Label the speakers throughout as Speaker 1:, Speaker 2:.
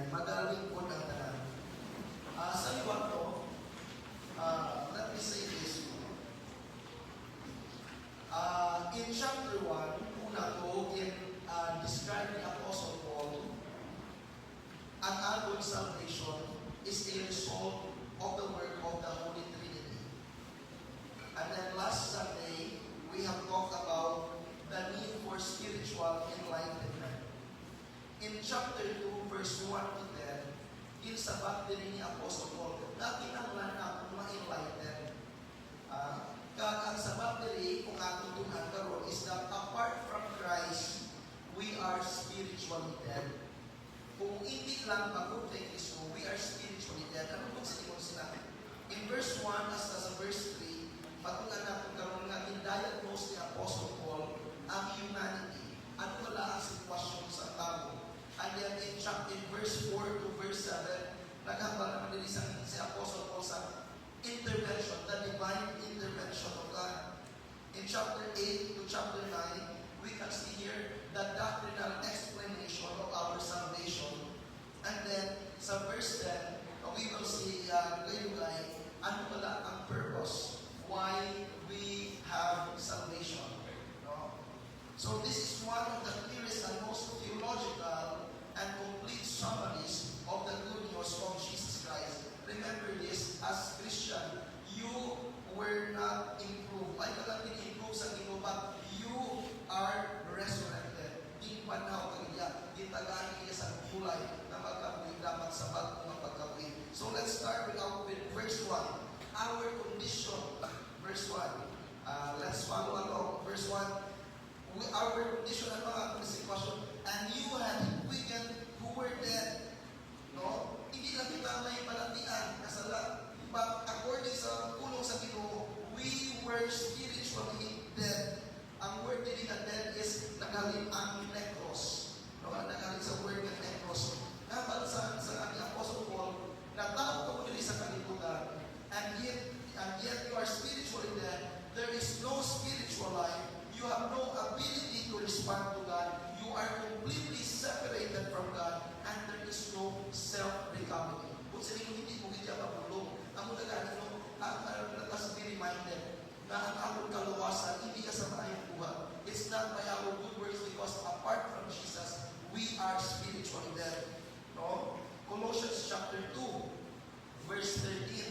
Speaker 1: Amen. Magaling po ng tanan. Sa liwat to, let me say this. In chapter 1, una ko, describe the Apostle Paul, ang ating salvation is a result of the work of the Holy Trinity. And then last Sunday, we have talked about the need for spiritual enlightenment. In chapter 2, verse 1 to 10, sabat din ni Apostle Paul na kinanglan akong ma-enlighten. Ang sabat din kung atong tunan karon is that apart from Christ, we are spiritually dead. Kung hindi lang pagod kay Kristo, we are spiritually dead. Ano po sila? In verse 1 hasta sa verse 3, patunan natin karon nga in-diagnose ni Apostle Paul ang humanity. Ano wala ang sitwasyon sa tao? And then in verse 4 to verse 7, naghambal naman din si Apostle Paul sa intervention, the divine intervention of God. In chapter 8 to chapter 9, we can see here the doctrinal explanation of our salvation. And then sa verse 10, we will see ano pala ang purpose why we have salvation. So this is one of the clearest and most theological and complete summaries of the good news of Jesus Christ. Remember this, as Christian, you were not improved. Ay kalating improve sa Ginoo, but you are resurrected. Di panaw kagaya, di tagaan niya sa kulay na magkabuhi dapat sa bagong pagkabuhi. So let's start with verse 1. Our condition, verse 1. Let's follow along. Verse 1. Our condition ang mga sitwasyon, and you had quickened who were dead. No? Hindi lang kita may palantian, kasala. But according sa pulong sa Ginoo, we were spiritually dead. Ang word din na dead is nagaling ang necros. No? Nagaling sa word ng necros. Dapat sa ating Apostle Paul, na tao ko muli sa kalibutan, and yet you are spiritually dead. There is no spiritual life. You have no ability to respond to God. You are completely separated from God, and there is no self-recovery. Kung sa inyo hindi mo hindi mapulong, ang mga ganito, let us be reminded na ang ating kaluwasan, hindi ka sa maayong buhay. It's not by our good works, because apart from Jesus, we are spiritually dead. No? Colossians chapter 2, verse 13.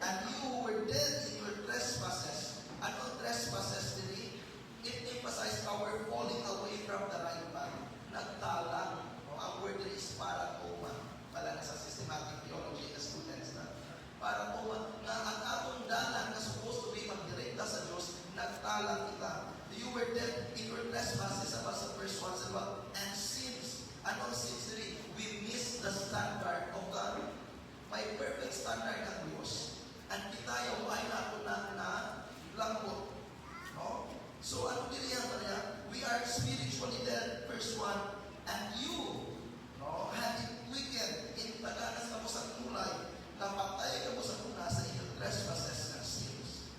Speaker 1: And you who were dead in your trespasses. Ano trespasses din? It emphasized our falling away from the right path. Nagtalang. No? Ang word is paratoma. Pala sa systematic theology na students na. Paratoma na ang atong dalan na supposed to be magdirekta sa Diyos, nagtalang kita. You were dead in your trespasses, about sa verse 1, and sins. Anong sins rin? We missed the standard of God. May perfect standard ng Diyos. At kita yung ay nato na lambot. No? So, ano dilihan na niya? We are spiritually dead, verse 1, and you, no, had it wicked, in taganas ka mo sa kulay, napatay ka mo sa kuna sa inyong trespasses and sins.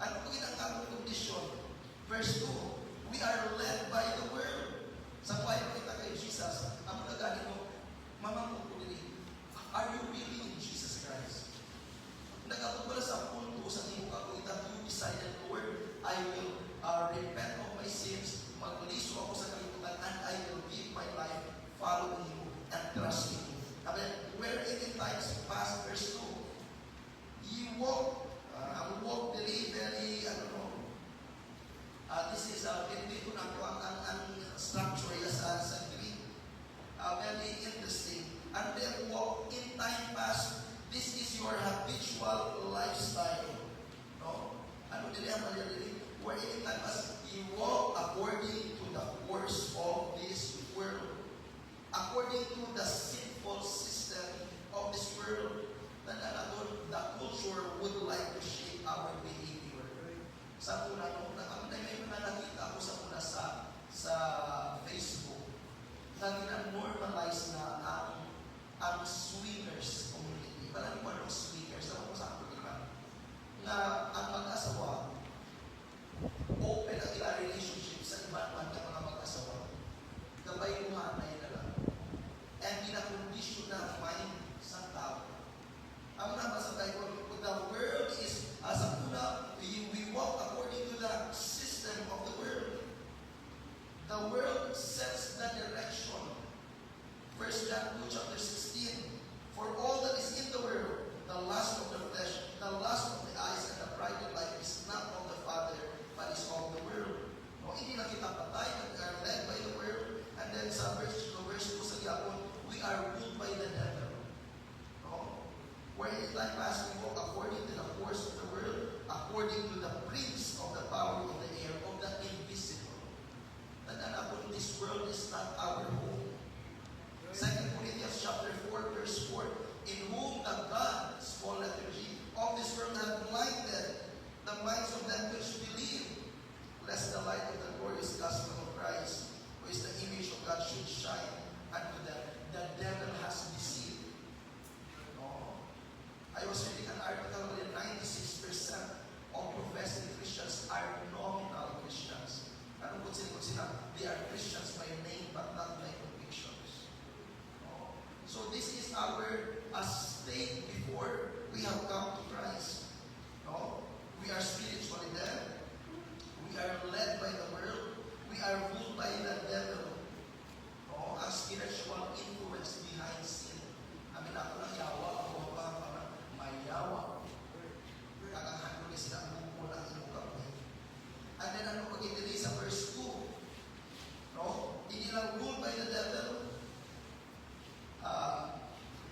Speaker 1: Ano po ang kamong condition? Verse 2, we are led by the world. Sa buhay mo kita kay Jesus, ang nagani mo, mamamong ko dili, are you really in Jesus Christ? Nagkatubala sa punto sa tibo ako, that you decided, Lord, I will repent of my sins, magliso ako sa kalibutan, and I will give my life following you and trusting you. Amen. Where 18 times past verse 2, you walk, very, I don't know, this is hindi ko na ang structure sa Greek. Very interesting. And then walk in time past. This is your habitual lifestyle. No? Ano dili ang dili? Where in time past, you walk according to the course of this world. According to the sinful system of this world. The culture would like to shape our behavior. Sa una, may mga nakita ko sa una sa Facebook na gina-normalize na ang swingers community. Parang mo anong swingers, alam mo sa ako, diba? Na ang mag-asawa, open ang ilang relationship sa iba-iba ng mga mag-asawa. Gabay kuhanay na lang. And ginakondisyon na is our state before we have come to Christ. No? We are spiritually dead. We are led by the world. We are ruled by the devil. No? Ang spiritual influence behind sin. Amin ako ng yawa, ako pa may yawa. Kakahan ko sila ang buko ng imukap niya. And then ano pag itili sa verse 2? No? Hindi lang ruled by the devil.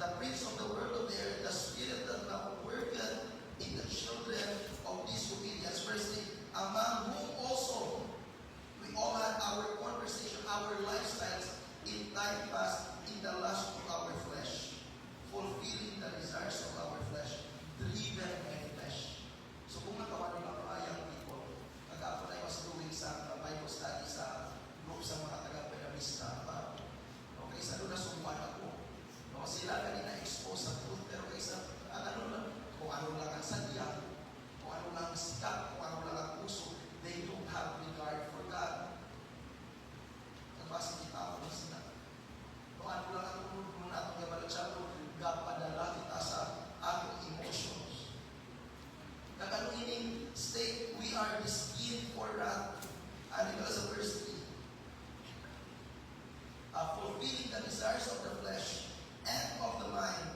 Speaker 1: The prince of the world of the air, the spirit that now worketh in the children of disobedience. Verse 3, among whom also we all had our conversation, our lifestyles in time past in the lust of our flesh, fulfilling the desires of our flesh, driven by flesh. So kung natawa nila mga young people, kagapon I was doing sa Bible study sa group sa mga taga-Pedamista. Okay, sa doon nasumpan ako. No, sila kanina expose sa truth, pero kaysa kung ano lang ang sadya, kung ano lang ang sikat, kung ano lang ang puso, they don't have regard for God. Nagbasa kita ako na sila. Kung ano lang ang tunod na itong gabalatsyado, gapadala kita sa atong emotions. Kagano ining state, we are destined for wrath. Ano ito sa verse 3? Fulfilling the desires of the flesh and of the mind,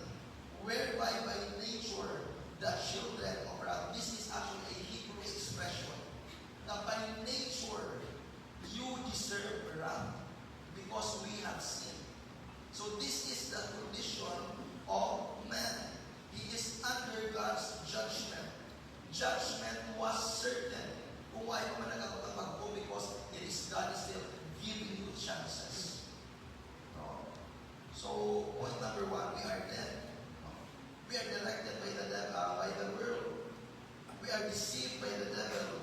Speaker 1: whereby by nature the children of wrath. This is actually a Hebrew expression. That by nature you deserve wrath because we have sinned. So this is the condition of man. He is under God's judgment. Judgment was certain. Kung ayaw man nagkakapagpo because it is God is still giving you chances. No? So, point number 1, we are dead. No? We are directed by the world. We are deceived by the devil.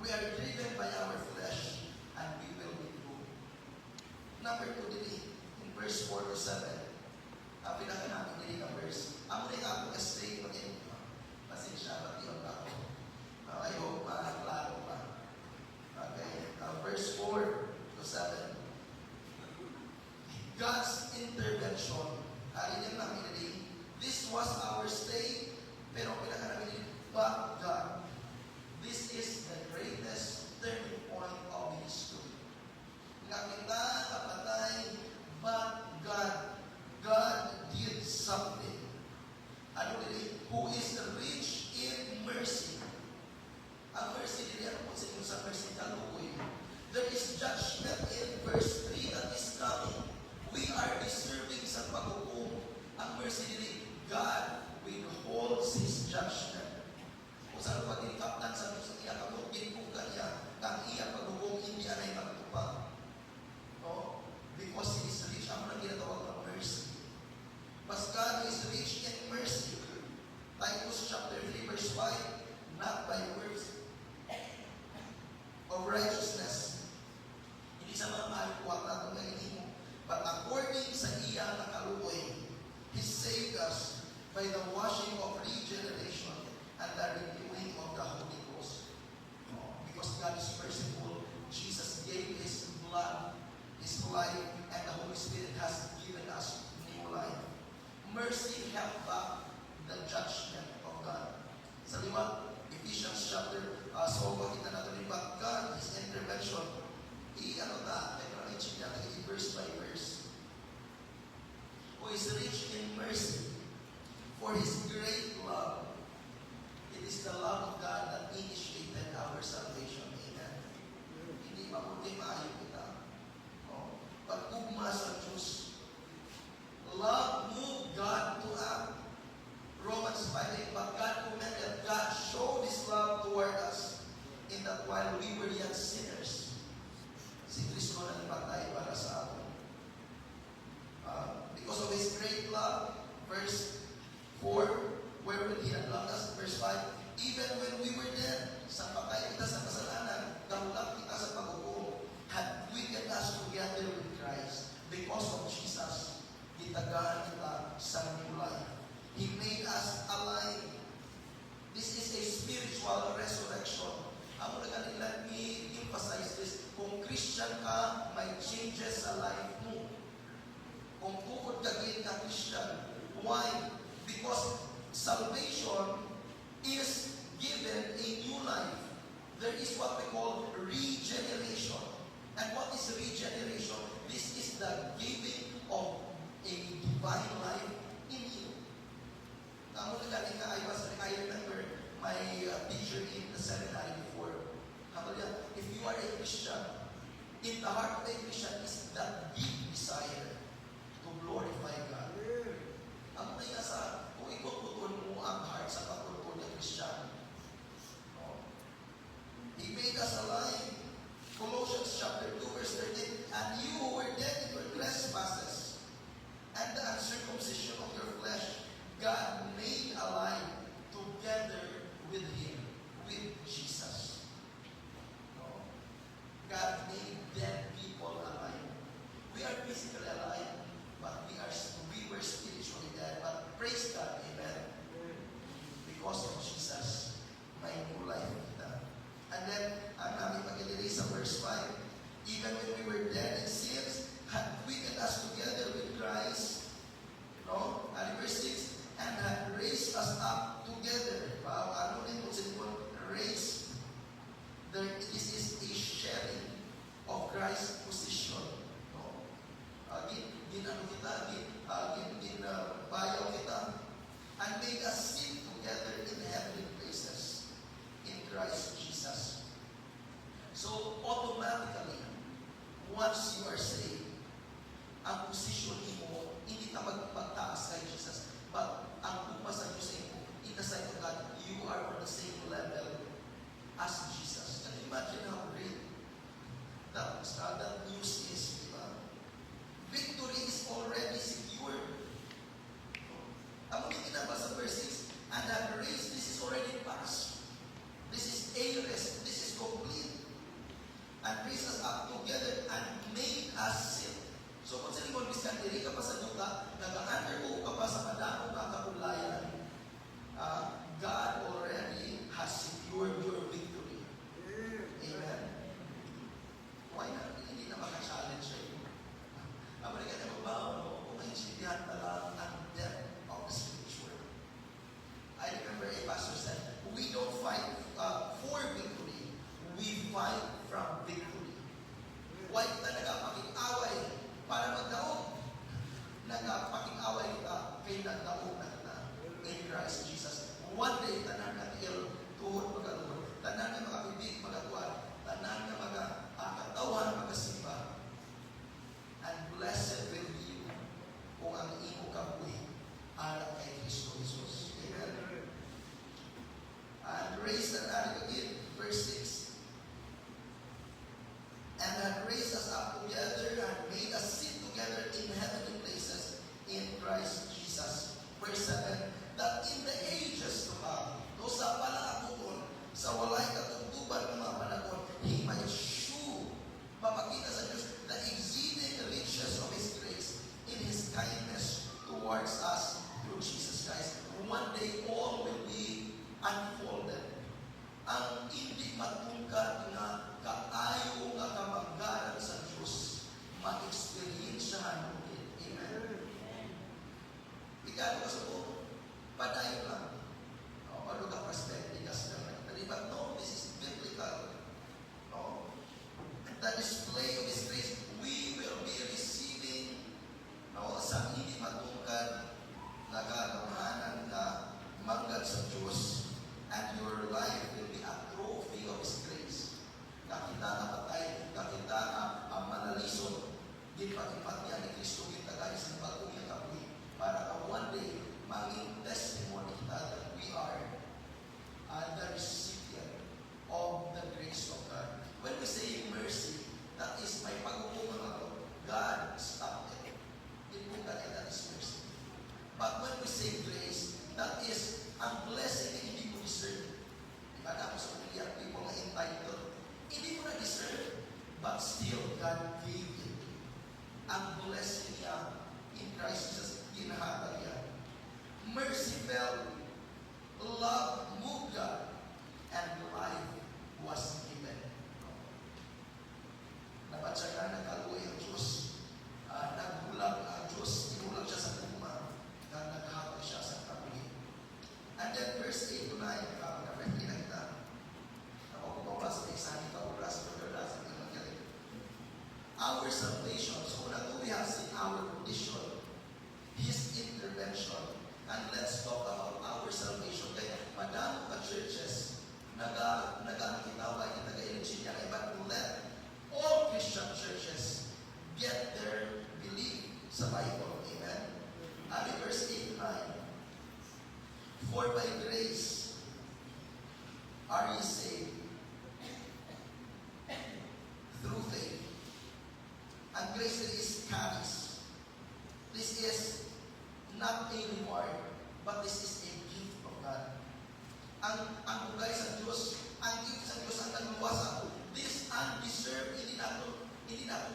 Speaker 1: We are driven by our flesh, and we will be doomed. Number 2, in verse 4 to 7, pinaka namin dili ka verse. Ang muli nga akong stay ko din. Pasensya, ba't yun ba ako? I hope klaro pa. Okay, verse 4 to 7. God's intervention. Halinin namin din. This was our stay, pero pinaka namin din, but God. This is the greatest turning point of history. Nakita, kapatay, but God. God did something. Ano din? Who is rich in mercy. Ang mercy din yan, kung sa mercy kalukoy. There is judgment in verse 3 that is coming. We are deserving sa paghukom. Ang mercy din, God withholds His judgment. Kung saan pa tinikaptan sa iya kamutin kung kanya, kang iya paghukom, hindi anay magtupag. No? Because He is rich. Ang mga ginatawag ng mercy. But God is rich in mercy. Titus chapter 3 verse 5, not by works of righteousness. Hindi sa mga maalikuwat na itong ngayon mo, but according sa iya na kaluoy, He saved us by the washing of regeneration and the renewing of the Holy Ghost. Because God is merciful, Jesus gave His blood, His life, and the Holy Spirit has given us new life. Mercy held back the judgment of God. Sa 5, Ephesians chapter, so kita natin rin, but God, His intervention, verse by verse. Who is rich in mercy, for His great love. It is the love of God that initiated our salvation. Amen. Hindi mabuti maayo kita. No? Pag-ugma sa Diyos. Love moved God to act. Romans 5:8, but God commended, God showed His love toward us in that while we were yet sinners, si Kristo na nagpatay para sa atin. Because of His great love, verse 4, wherewith He had loved us, verse 5, even when we were dead, sa patay kita sa kasalanan, kamulang kita sa pag-upo, had quickened us together with Christ. Because of Jesus, gitagaan kita sa new life. He made us alive. This is a spiritual resurrection. Amo na ganin, let me emphasize this. Kung Christian ka, may changes sa life mo. Kung bukod ka din ka Christian, Why? Because salvation is given a new life. There is what we call regeneration. And what is regeneration? This is the giving of a divine life in you. I remember my teacher in the seminary before. If you are a Christian, in the heart of a Christian is that deep desire to glorify God. Ang mga sa, kung ikot-putol mo ang heart sa pagtutol ng Christian, He made us alive. Colossians chapter 2 verse 13, and you who were dead in your trespasses and the uncircumcision of your flesh, God made alive together with Him, with Jesus. God made dead people alive. We are physically alive, but we were spiritually dead. But praise God, amen. Because of Jesus, may new life kita. And then, ang namin mag-iliri sa verse 5, even when we were dead in sins, had quickened us together with Christ. And verse 6, and had raised us up together. Wow, ano rin kung sinipon? Raise. This is a sharing of Christ's position. Bayaw kita, and make us sit together in heavenly places in Christ Jesus. So, automatically, once you are saved, ang position mo, hindi ka magpagtaas kay Jesus, but ang pumasa nyo sa inyo, in the sight of God, you are on the same level as Jesus. Can you imagine how great that news is, di ba? Victory is already secured. Ang mga kinabasa verse 6, and that race, this is already passed. This is aorist, this is complete. And raised us up together and made us sit. So kung sila mo biskan, diri ka pa sa duta, nag-undergo ka pa sa madamo ka kapulayan, God already has secured your victory. Amen. Why not? Hindi na maka-challenge sa iyo. Abali ka na magbaon, kung maintindihan na lang ang depth of the scripture. I remember a pastor said, we don't fight for victory, we fight from victory. Why kita nagpakingaway para magdaog? Nagpakingaway kita kay nagdaog na kita in Christ Jesus. One day, tanan na tuhod magaluhod, tanan na makapibig magatuan, tanan na katawan magasimba. And blessed will be you kung ang imo kabuhi alam kay Kristo Jesus. Amen. And raise that again, verse 6. And had raised us up together and made us sit together in heavenly places in Christ Jesus. Verse 7, that in the ages to come, no sa palaabukon, sa walay katutuban ng mga panahon, He might shew, mapakita sa Diyos, the exceeding riches of His grace in His kindness towards us through Jesus Christ. One day, all will be unfolded. Ang hindi matungkad na kaayo nga kamanggaran sa Diyos, ma-experiensyahan mo din. Amen. Ikano ka sa buo, padayo lang. Ano ka perspective ka lang. But no, this is biblical. No? The display of His grace, we will be receiving sa hindi matungkad na kagamahanan na manggad sa Diyos, and your life will be a trophy of His grace. Nakita na patay, nakita na manalisod, di pag-ipat niya ni Kristo kita guys ng bagong niya kapuhi, para one day, maging testimony kita that we are the recipient of the grace of God. When we say mercy, that is may pag-uuman ako, God stopped it. Hindi that is mercy. But when we say grace, that is ang blessing na hindi mo deserve. Diba na ako sa pamilya, people na entitled. Hindi mo na deserve, but still God gave it. Ang blessing niya in Christ Jesus, ginahatag niya. Mercy fell, love moved God, and life was given. Napatsaga na kaluwi ang Diyos. Nagbulag ang Diyos, inulag siya sa kuma, na naghatag And let's talk about our salvation. Kaya madami ka churches nag-aakitawa yung taga-Eugenia. But let all Christian churches get their belief sa Bible. Amen? Verse 8, 9. For by grace are ye saved through faith. And grace is charis. This is not a reward, but this is a gift of God. Ang bugay sa Diyos, ang gift sa Diyos ang nagluwas ako. This undeserved, hindi nato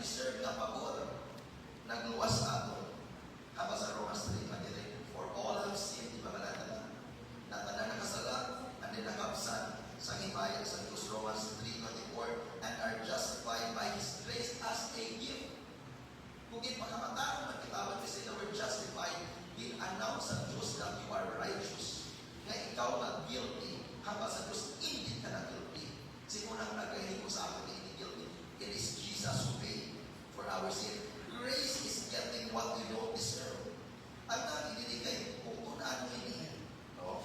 Speaker 1: deserve na pabor. Nagluwas ako. Haba sa Romans 3:23, for all have sinned, di ba kalata na nakasala, and then nakapsan sa himaya sa Diyos, Romans 3:24, and are justified by His grace as a gift. Kung ipakamatang magkitawan, we say the word justified, in-announce sa Diyos that you are righteous. Na ikaw na guilty, haba sa Diyos, hindi ka na guilty. Simulang nagahing mo sa akin, hindi guilty. It is Jesus who paid for our sin. Grace is getting what you don't deserve. Ang nakikinig kayo, kung tunaan mo ini, no?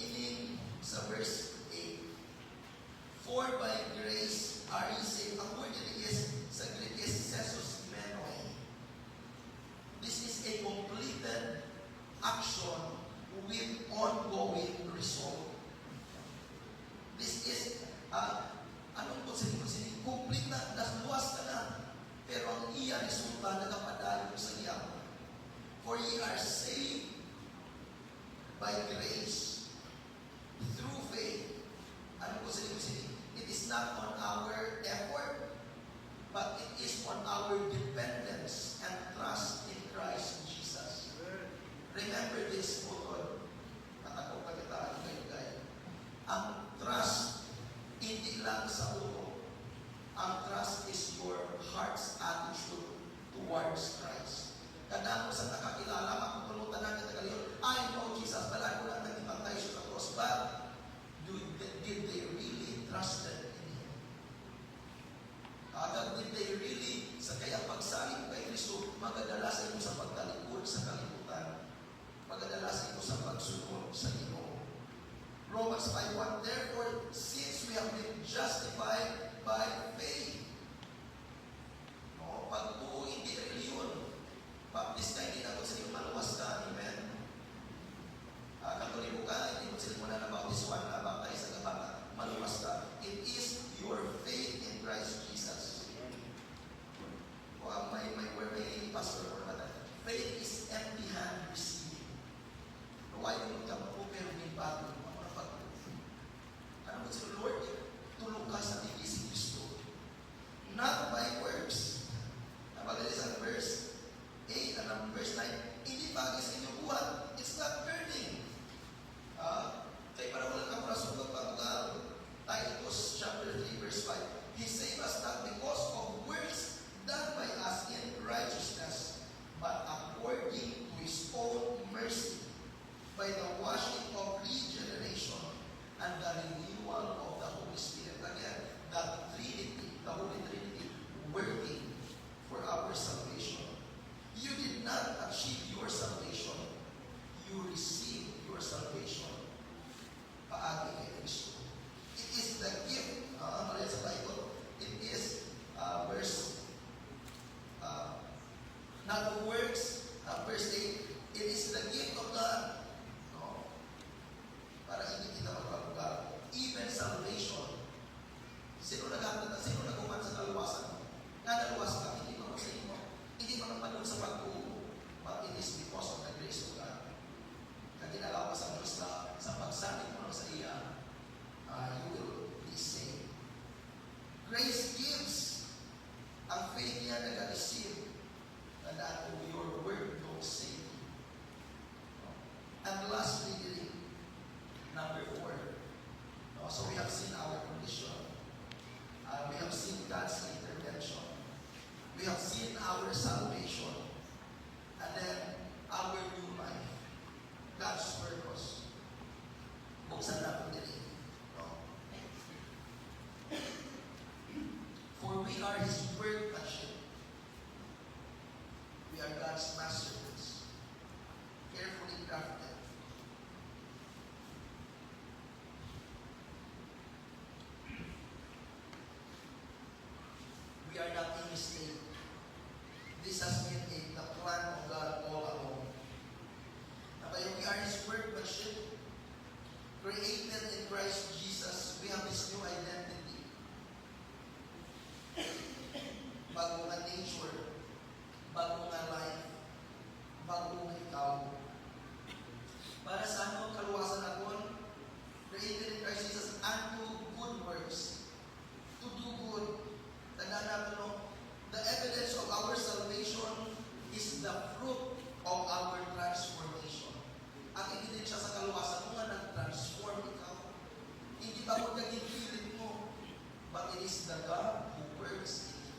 Speaker 1: Ini sa verse 8. For by grace are ye saved. Ang word ini is, sa Greek is sesus menoi. This is a completed action with ongoing result. This is, anong consider? Complete na, nasluwas ka na. Pero ang iya resulta nagapadayon sa iya. For ye are saved by grace through faith. Anong consider? It is not on our effort, but it is on our dependence and trust in Christ Jesus. Remember this, Lord. Matakot na kita, kayo. Ang trust, hindi lang sa ulo. Ang trust is your heart's attitude towards Christ. Kadang sa nakakilala, makapulutan natin na kaliyon, I know Jesus, bala ko lang nagipantay siya sa cross, but did they really trusted in Him? Did they really, sa kaya pagsaling kay Kristo, magadala sa inyo sa pagkalikod sa kalibutan. Magadala sa are not a mistake. This has been the plan of God all along. We are His workmanship, created in Christ Jesus. We have this new identity. Bago nga nature, bago nga life, bago nga ikaw. Para sa ano, kaluwasan ako, created in Christ Jesus unto good works. To do good. Tandaan natin, no? The evidence of our salvation is the fruit of our transformation. Ang evidence siya sa kaluwasan mo nga nag-transform ikaw. Hindi ba kung naging feeling mo, but it is the God who works in you.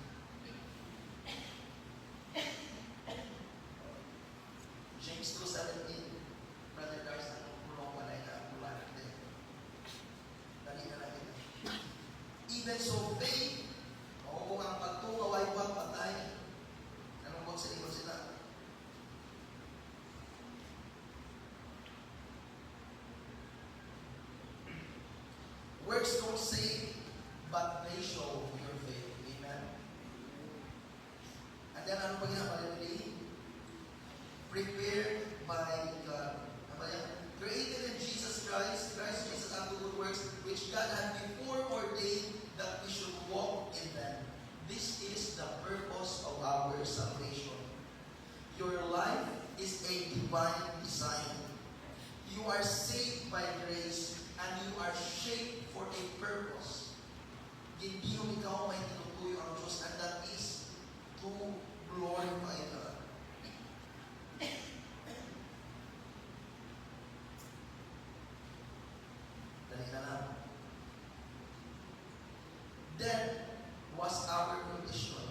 Speaker 1: James 2:17. Brother Lars, anong pulong pa na ina-apulan natin? Dali na natin. Even so, faith, o kung ang pagtungaw ay buwag patay, anong buwag sa iyo sila? Works don't save, but they show your faith. Amen? And then, ano pa ginapalili? Prepared by God. Created in Jesus Christ Jesus unto good works, which God had before ordained that we should walk in them. This is the purpose of our salvation. Your life is a divine design. You are saved by grace, and you are shaped for a purpose. Hindi yung ikaw may tinutuyo ang Diyos, and that is to glorify God. Dali na lang. Death was our condition.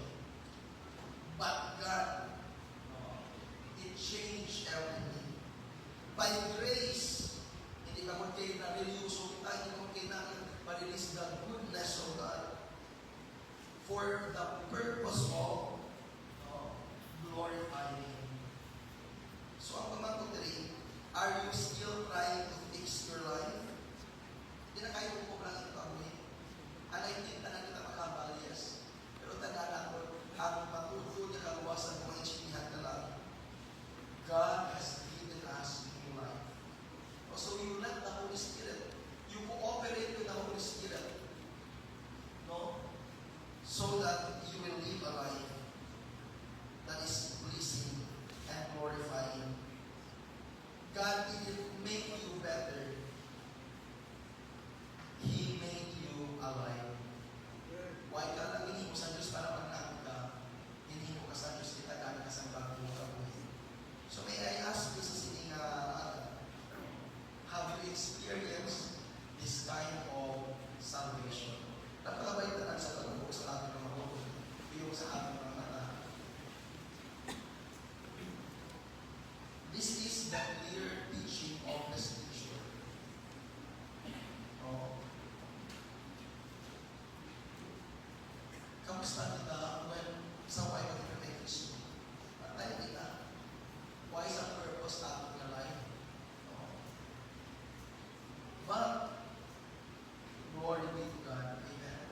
Speaker 1: But God, it changed everything. By grace, hindi ka man kayo na-release kita, hindi ka man kayo na-release the goodness of God for the purpose of glorifying Him. So, ang pamangkot rin, are you still trying to fix your life? Hindi na kayo po lang ito ang way. Alay, na kita makabalyas. Pero tandaan ako, ang matuto niya kaluwasan mo, insindihan ka lang. God has given us new life. So you let the Holy Spirit, you cooperate with the Holy Spirit, no? So that you will live a life that is pleasing and glorifying. God didn't make you better. He made you alive. Why ka lang hindi mo sa Diyos para magnagot ka? Hindi mo ka sa Diyos, kita ka sa bagong kabuhay. So may I ask you sa sining have you experienced this kind of salvation? Napakabait na lang sa pag-upo sa ating mga mga yung sa ating mga mata. This is the clear teaching of the Scripture. Kamusta kita when sa way of the Kristo? Patay kita. Why is the purpose of your life? But, glory be to God. Amen.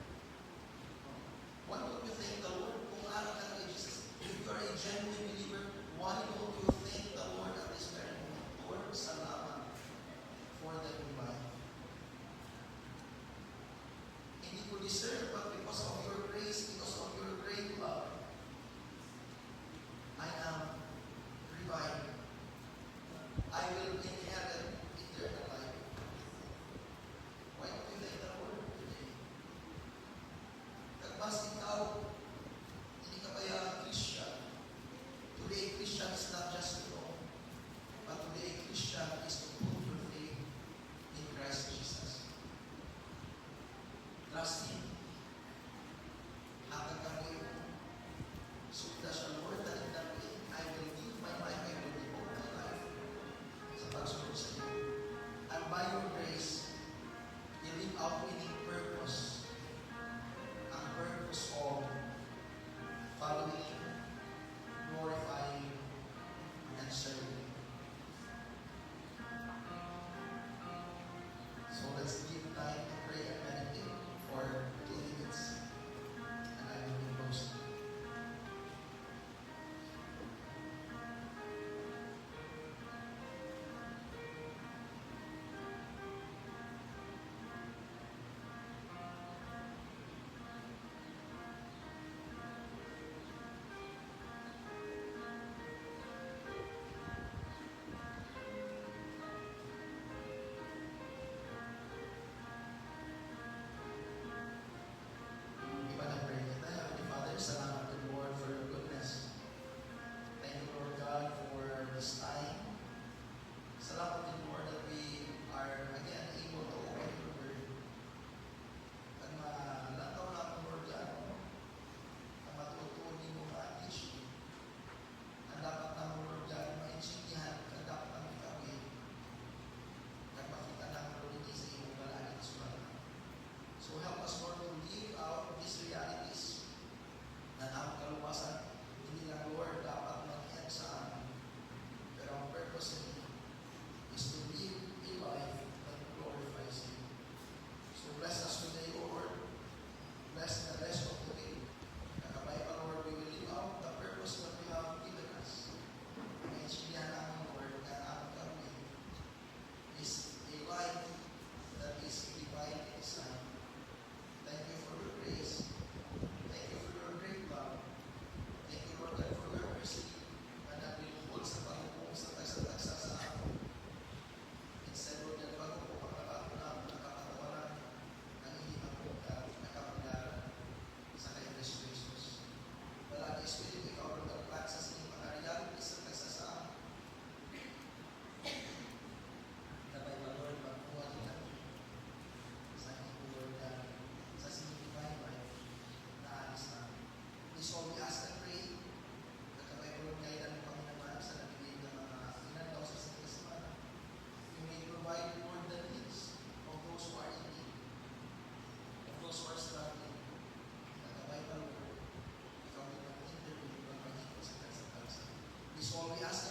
Speaker 1: Why don't you thank the Lord? Kung alam ka kay Jesus, if you are a genuine believer, why don't you thank the Lord at this very moment? Lord, salamat for the new life. Hindi ko deserve, but because of your grace, because of your great love, I am revived. I will inherit eternal life. Why don't you thank the Lord today? Kagbas ikaw, hindi ka kaya Christian. Today, Christian is not just to know, but today, Christian is to put your faith in Christ Jesus. Last thing, hatag ka mo yun. Sukta siya, Lord, dahil namin, I will give my life, I will devote my life sa pagsunod sa iyo. And by your grace, you live out winning purpose. Ang purpose of following you, glorifying you, and serving you. Paul, we ask